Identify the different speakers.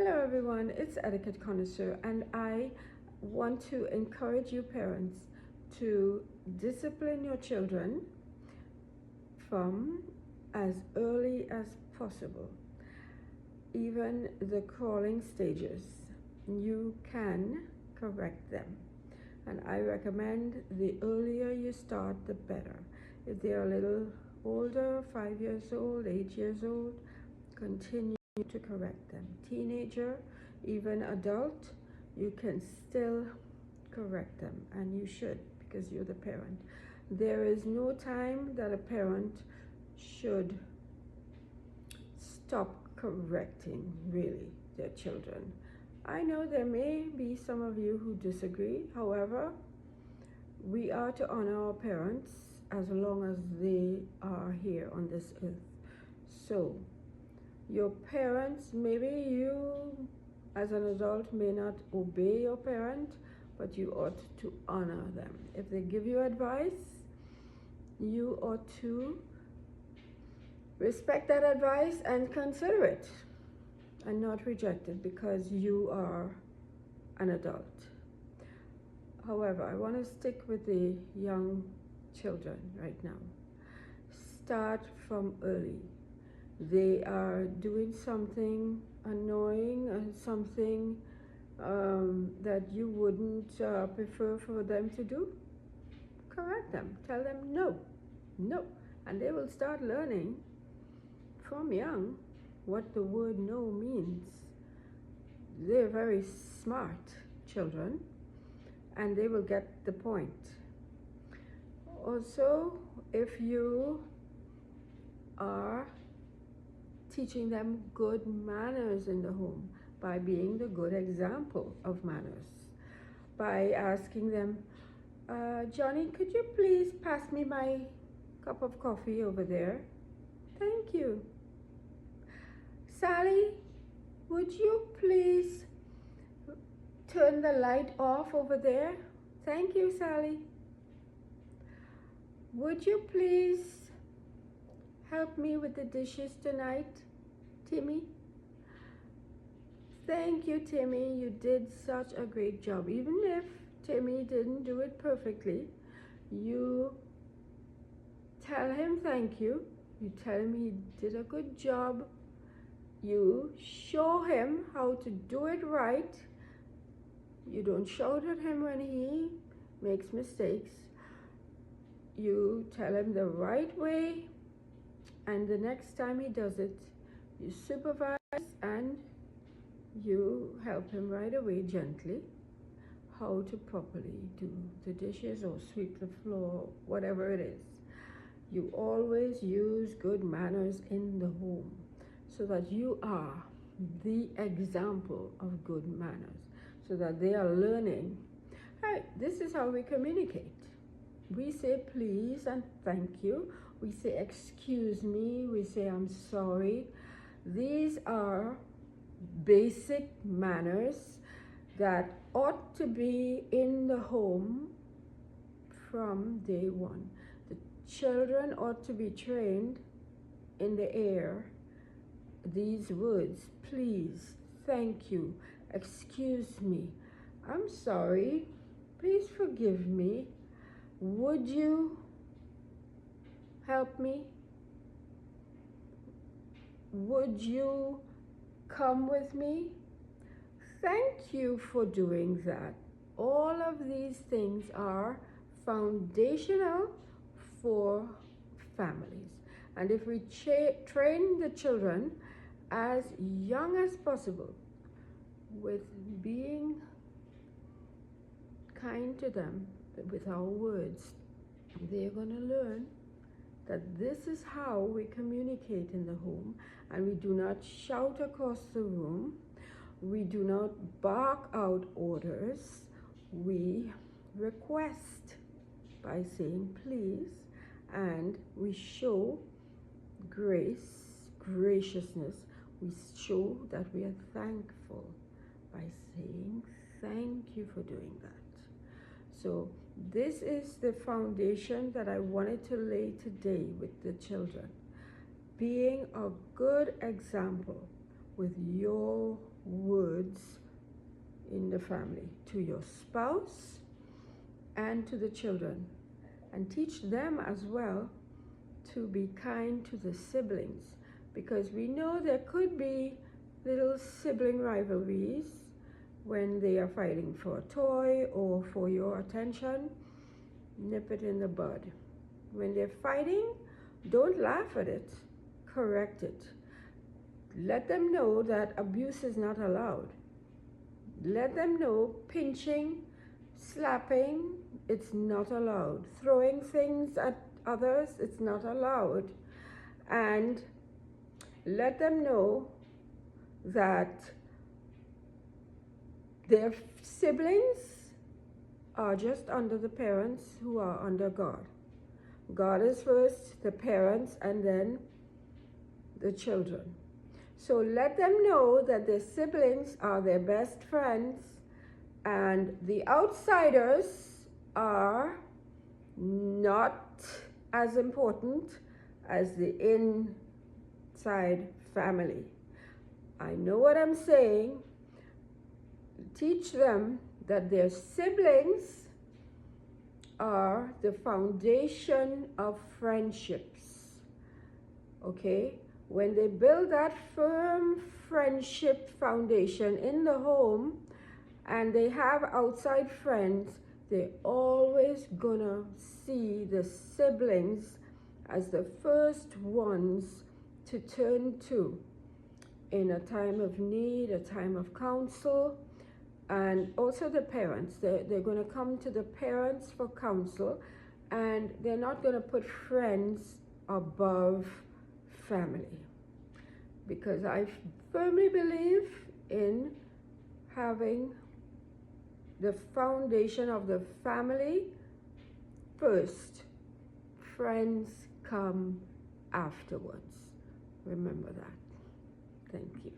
Speaker 1: Hello everyone, it's Etiquette Connoisseur, and I want to encourage you parents to discipline your children from as early as possible. Even the crawling stages, you can correct them. And I recommend the earlier you start, the better. If they're a little older, 5 years old, 8 years old, continue to correct them. Teenager, even adult, you can still correct them, and you should, because you're the parent. There is no time that a parent should stop correcting, really, their children. I know there may be some of you who disagree. However, we are to honor our parents as long as they are here on this earth. So your parents, maybe you as an adult may not obey your parent, but you ought to honor them. If they give you advice, you ought to respect that advice and consider it and not reject it because you are an adult. However, I want to stick with the young children right now. Start from early. They are doing something annoying and something that you wouldn't prefer for them to do. Correct them. Tell them no, no. And they will start learning from young what the word no means. They're very smart children, and they will get the point. Also, if you are teaching them good manners in the home by being the good example of manners, by asking them, Johnny, could you please pass me my cup of coffee over there? Thank you. Sally, would you please turn the light off over there? Thank you, Sally. Would you please help me with the dishes tonight, Timmy? Thank you, Timmy. You did such a great job. Even if Timmy didn't do it perfectly, you tell him thank you. You tell him he did a good job. You show him how to do it right. You don't shout at him when he makes mistakes. You tell him the right way, and the next time he does it, you supervise and you help him right away gently how to properly do the dishes or sweep the floor, whatever it is. You always use good manners in the home so that you are the example of good manners, so that they are learning. Hey, this is how we communicate. We say please and thank you. We say excuse me. We say I'm sorry. These are basic manners that ought to be in the home from day one. The children ought to be trained in the air. These words, please, thank you, excuse me, I'm sorry, please forgive me, would you help me? Would you come with me? Thank you for doing that. All of these things are foundational for families. And if we train the children as young as possible with being kind to them with our words, they're going to learn that this is how we communicate in the home, and we do not shout across the room. We do not bark out orders. We request by saying please, and we show grace, graciousness. We show that we are thankful by saying thank you for doing that. So this is the foundation that I wanted to lay today with the children. Being a good example with your words in the family, to your spouse and to the children. And teach them as well to be kind to the siblings, because we know there could be little sibling rivalries when they are fighting for a toy or for your attention. Nip it in the bud. When they're fighting, don't laugh at it, correct it. Let them know that abuse is not allowed. Let them know pinching, slapping, it's not allowed. Throwing things at others, it's not allowed. And let them know that their siblings are just under the parents who are under God. God is first, the parents, and then the children. So let them know that their siblings are their best friends, and the outsiders are not as important as the inside family. I know what I'm saying. Teach them that their siblings are the foundation of friendships. Okay? When they build that firm friendship foundation in the home and they have outside friends, they're always gonna see the siblings as the first ones to turn to in a time of need, a time of counsel. And also the parents, they're going to come to the parents for counsel, and they're not going to put friends above family. Because I firmly believe in having the foundation of the family first. Friends come afterwards. Remember that. Thank you.